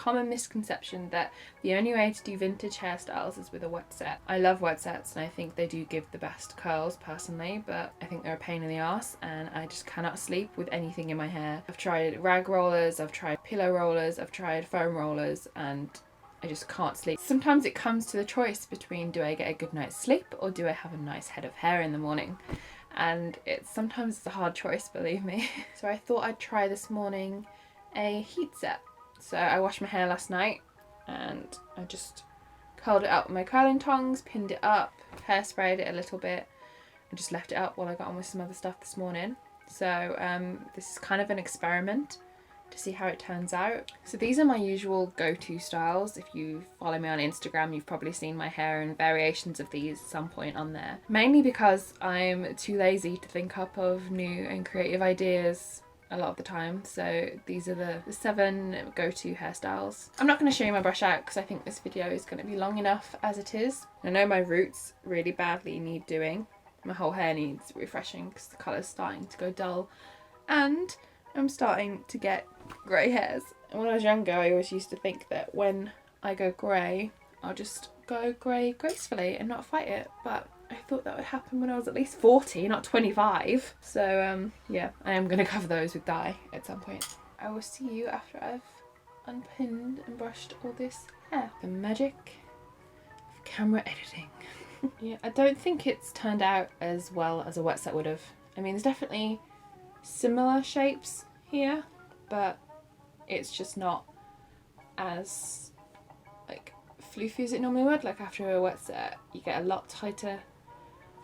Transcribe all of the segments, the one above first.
common misconception that the only way to do vintage hairstyles is with a wet set. I love wet sets and I think they do give the best curls personally, but I think they're a pain in the ass and I just cannot sleep with anything in my hair. I've tried rag rollers, I've tried pillow rollers, I've tried foam rollers, and I just can't sleep. Sometimes it comes to the choice between, do I get a good night's sleep or do I have a nice head of hair in the morning? And sometimes it's a hard choice, believe me. So I thought I'd try this morning a heat set. So I washed my hair last night and I just curled it up with my curling tongs, pinned it up, hairsprayed it a little bit, and just left it up while I got on with some other stuff this morning. So this is kind of an experiment to see how it turns out. So these are my usual go-to styles. If you follow me on Instagram, you've probably seen my hair in variations of these at some point on there. Mainly because I'm too lazy to think up of new and creative ideas a lot of the time. So these are the 7 go-to hairstyles. I'm not going to show you my brush out because I think this video is going to be long enough as it is. I know my roots really badly need doing. My whole hair needs refreshing because the colour's starting to go dull and I'm starting to get grey hairs. And when I was younger, I always used to think that when I go grey, I'll just go grey gracefully and not fight it. But I thought that would happen when I was at least 40, not 25. So yeah, I am going to cover those with dye at some point. I will see you after I've unpinned and brushed all this hair. The magic of camera editing. Yeah, I don't think it's turned out as well as a wet set would have. I mean, there's definitely similar shapes here, but it's just not as like floofy as it normally would. Like after a wet set, you get a lot tighter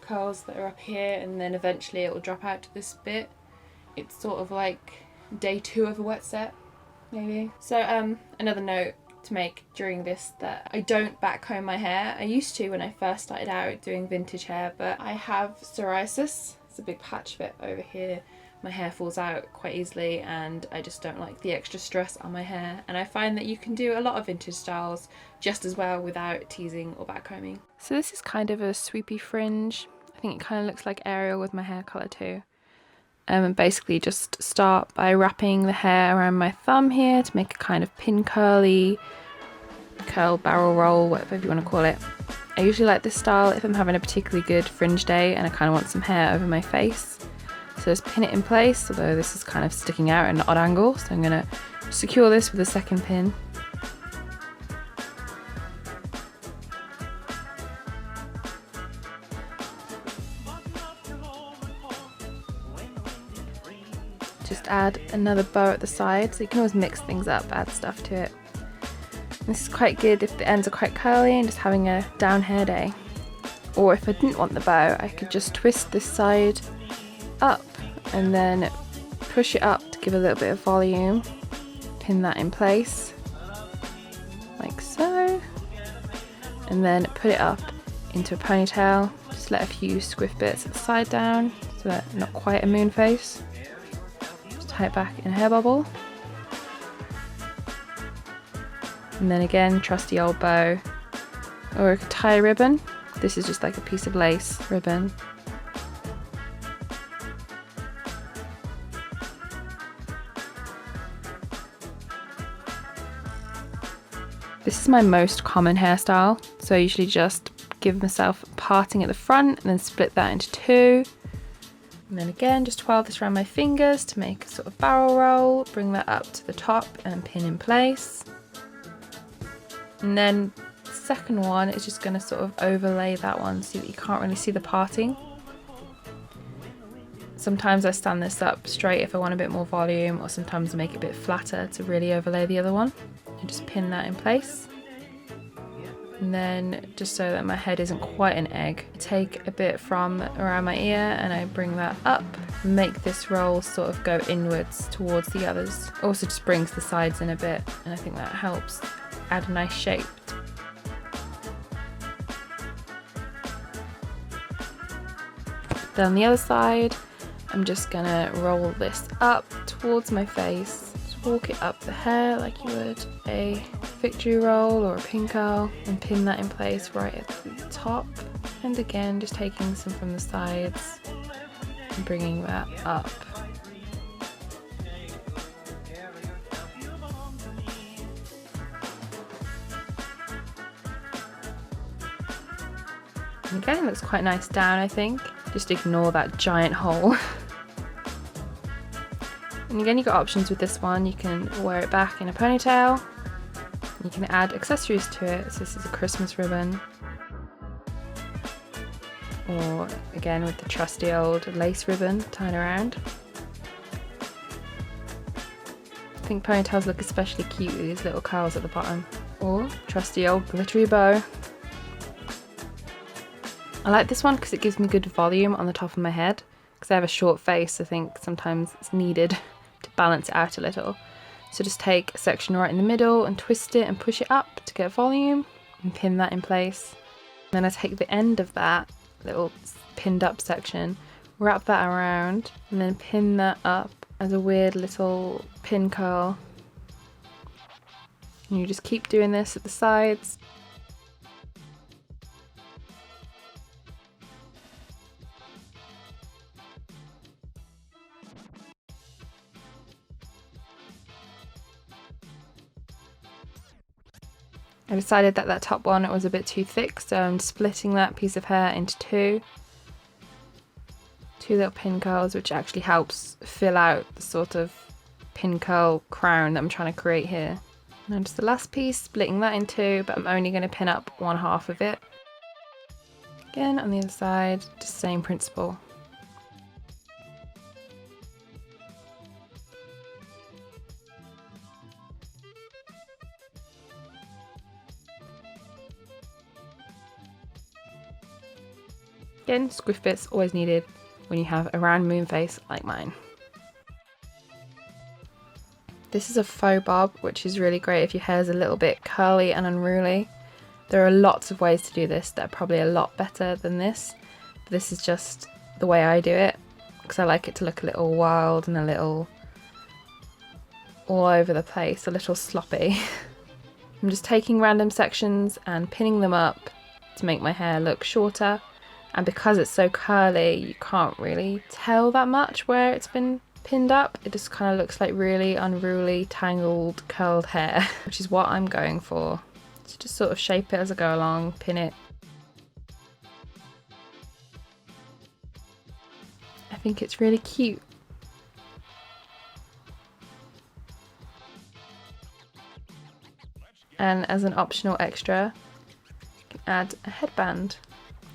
curls that are up here, and then eventually it will drop out to this bit. It's sort of like day 2 of a wet set, maybe. So another note to make during this, that I don't backcomb my hair. I used to when I first started out doing vintage hair, but I have psoriasis. It's a big patch of it over here. My hair falls out quite easily and I just don't like the extra stress on my hair, and I find that you can do a lot of vintage styles just as well without teasing or backcombing. So this is kind of a swoopy fringe. I think it kind of looks like Ariel with my hair colour too. And basically just start by wrapping the hair around my thumb here to make a kind of pin curly, curl barrel roll, whatever you want to call it. I usually like this style if I'm having a particularly good fringe day and I kind of want some hair over my face. So just pin it in place, although this is kind of sticking out at an odd angle, so I'm going to secure this with a second pin. Just add another bow at the side, so you can always mix things up, add stuff to it. This is quite good if the ends are quite curly and just having a down hair day. Or if I didn't want the bow, I could just twist this side up and then push it up to give a little bit of volume. Pin that in place, like so. And then put it up into a ponytail. Just let a few squiff bits at the side down, so that not quite a moon face. Just tie it back in a hair bubble. And then again, trusty old bow. Or I could tie a ribbon. This is just like a piece of lace ribbon. This is my most common hairstyle, so I usually just give myself a parting at the front and then split that into 2. And then again, just twirl this around my fingers to make a sort of barrel roll, bring that up to the top and pin in place. And then the second one is just going to sort of overlay that one so that you can't really see the parting. Sometimes I stand this up straight if I want a bit more volume, or sometimes I make it a bit flatter to really overlay the other one. And just pin that in place. And then just so that my head isn't quite an egg, I take a bit from around my ear and I bring that up, make this roll sort of go inwards towards the others. Also just brings the sides in a bit, and I think that helps add a nice shape. Then on the other side, I'm just gonna roll this up towards my face. Walk it up the hair like you would a victory roll or a pin curl, and pin that in place right at the top. And again, just taking some from the sides and bringing that up. And again, it looks quite nice down, I think. Just ignore that giant hole. And again, you've got options with this one. You can wear it back in a ponytail. You can add accessories to it. So this is a Christmas ribbon. Or again, with the trusty old lace ribbon tying around. I think ponytails look especially cute with these little curls at the bottom. Or trusty old glittery bow. I like this one because it gives me good volume on the top of my head. Because I have a short face, I think sometimes it's needed to balance it out a little. So just take a section right in the middle and twist it and push it up to get volume and pin that in place. And then I take the end of that little pinned up section, wrap that around and then pin that up as a weird little pin curl. And you just keep doing this at the sides. I decided that that top one was a bit too thick, so I'm splitting that piece of hair into two little pin curls, which actually helps fill out the sort of pin curl crown that I'm trying to create here. Now just the last piece, splitting that in two, but I'm only going to pin up one half of it. Again, on the other side, just same principle. Again, squiff bits always needed when you have a round moon face like mine. This is a faux bob, which is really great if your hair is a little bit curly and unruly. There are lots of ways to do this that are probably a lot better than this. But this is just the way I do it, because I like it to look a little wild and a little all over the place, a little sloppy. I'm just taking random sections and pinning them up to make my hair look shorter. And because it's so curly, you can't really tell that much where it's been pinned up. It just kind of looks like really unruly, tangled, curled hair, which is what I'm going for. So just sort of shape it as I go along, pin it. I think it's really cute. And as an optional extra, you can add a headband.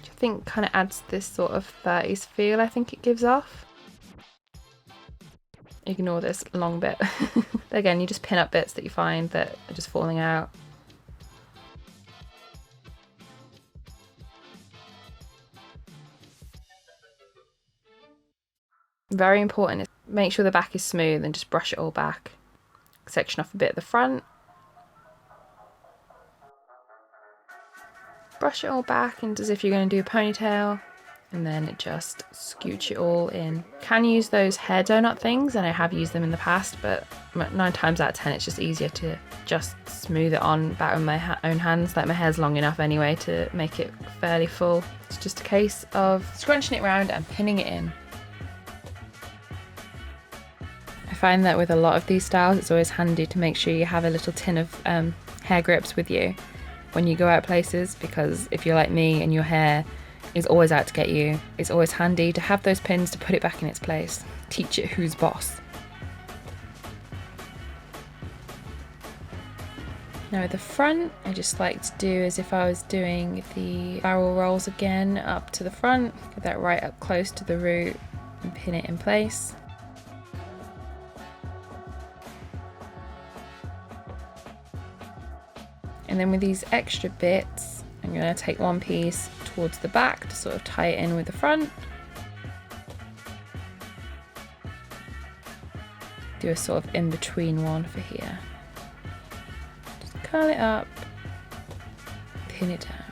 I think kind of adds this sort of 30s feel I think it gives off. Ignore this long bit. Again, you just pin up bits that you find that are just falling out. Very important is make sure the back is smooth and just brush it all back. Section off a bit at the front. Brush it all back and as if you're going to do a ponytail, and then just scooch it all in. Can use those hair donut things, and I have used them in the past, but 9 times out of 10 it's just easier to just smooth it on back with my own hands. Like, my hair's long enough anyway to make it fairly full. It's just a case of scrunching it around and pinning it in. I find that with a lot of these styles it's always handy to make sure you have a little tin of hair grips with you when you go out places, because if you're like me and your hair is always out to get you, it's always handy to have those pins to put it back in its place. Teach it who's boss. Now at the front, I just like to do as if I was doing the barrel rolls again, up to the front, get that right up close to the root and pin it in place. And then with these extra bits, I'm going to take one piece towards the back to sort of tie it in with the front. Do a sort of in-between one for here. Just curl it up, pin it down.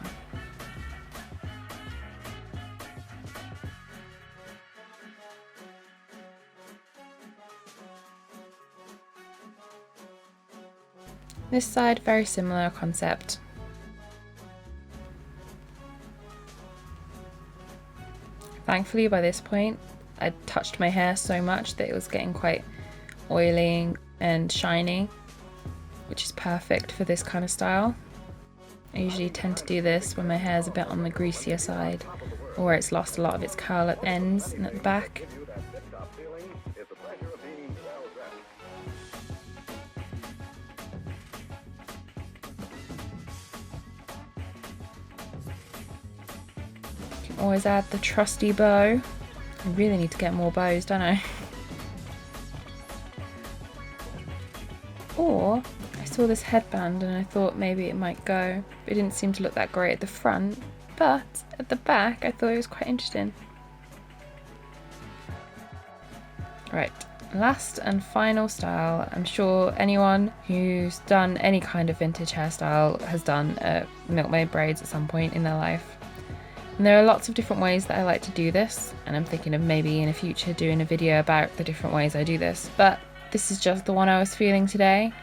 This side, very similar concept. Thankfully by this point I'd touched my hair so much that it was getting quite oily and shiny, which is perfect for this kind of style. I usually tend to do this when my hair's a bit on the greasier side, or it's lost a lot of its curl at the ends and at the back. Can always add the trusty bow. I really need to get more bows, don't I? Or I saw this headband and I thought maybe it might go. It didn't seem to look that great at the front, but at the back I thought it was quite interesting. Right, last and final style. I'm sure anyone who's done any kind of vintage hairstyle has done Milkmaid braids at some point in their life. And there are lots of different ways that I like to do this, and I'm thinking of maybe in the future doing a video about the different ways I do this, but this is just the one I was feeling today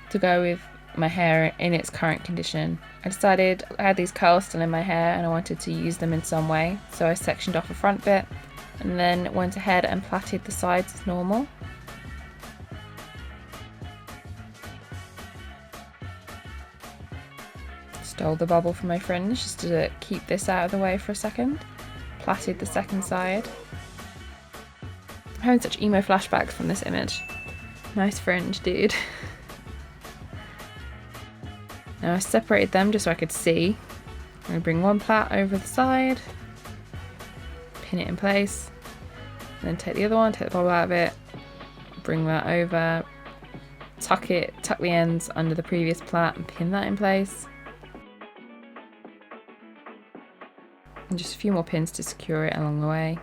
to go with my hair in its current condition. I decided I had these curls still in my hair and I wanted to use them in some way, so I sectioned off the front bit and then went ahead and plaited the sides as normal. Stole the bobble from my fringe just to keep this out of the way for a second. Plaited the second side. I'm having such emo flashbacks from this image. Nice fringe, dude. Now I separated them just so I could see. I'm going to bring one plait over the side, pin it in place, and then take the other one, take the bobble out of it, bring that over, tuck the ends under the previous plait and pin that in place. And just a few more pins to secure it along the way.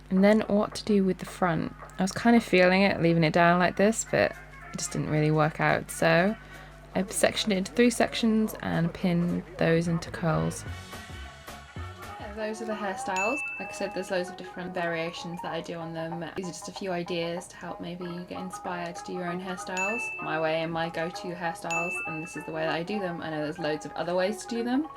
And then what to do with the front. I was kind of feeling it, leaving it down like this, but it just didn't really work out. So I've sectioned it into 3 sections and pinned those into curls. Yeah, those are the hairstyles. Like I said, there's loads of different variations that I do on them. These are just a few ideas to help maybe you get inspired to do your own hairstyles. My way and my go-to hairstyles, and this is the way that I do them. I know there's loads of other ways to do them,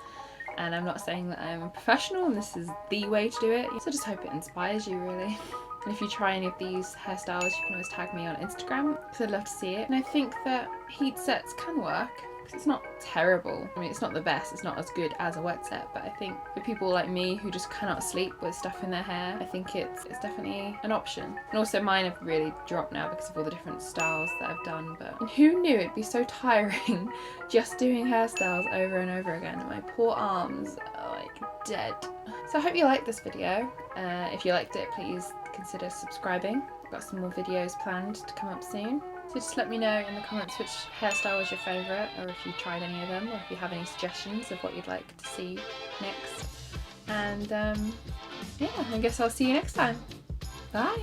and I'm not saying that I'm a professional and this is the way to do it. So just hope it inspires you, really. And if you try any of these hairstyles, you can always tag me on Instagram because I'd love to see it. And I think that heat sets can work because it's not terrible. I mean, it's not the best, it's not as good as a wet set, but I think for people like me who just cannot sleep with stuff in their hair, I think it's definitely an option. And also mine have really dropped now because of all the different styles that I've done, but who knew it'd be so tiring just doing hairstyles over and over again. My poor arms are like dead. So I hope you liked this video. If you liked it, please consider subscribing. I've got some more videos planned to come up soon. So just let me know in the comments which hairstyle was your favourite, or if you tried any of them, or if you have any suggestions of what you'd like to see next. And yeah, I guess I'll see you next time. Bye!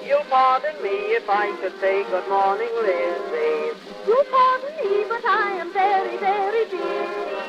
You'll pardon me if I should say good morning, Lizzie. You'll pardon me, but I am very, very busy.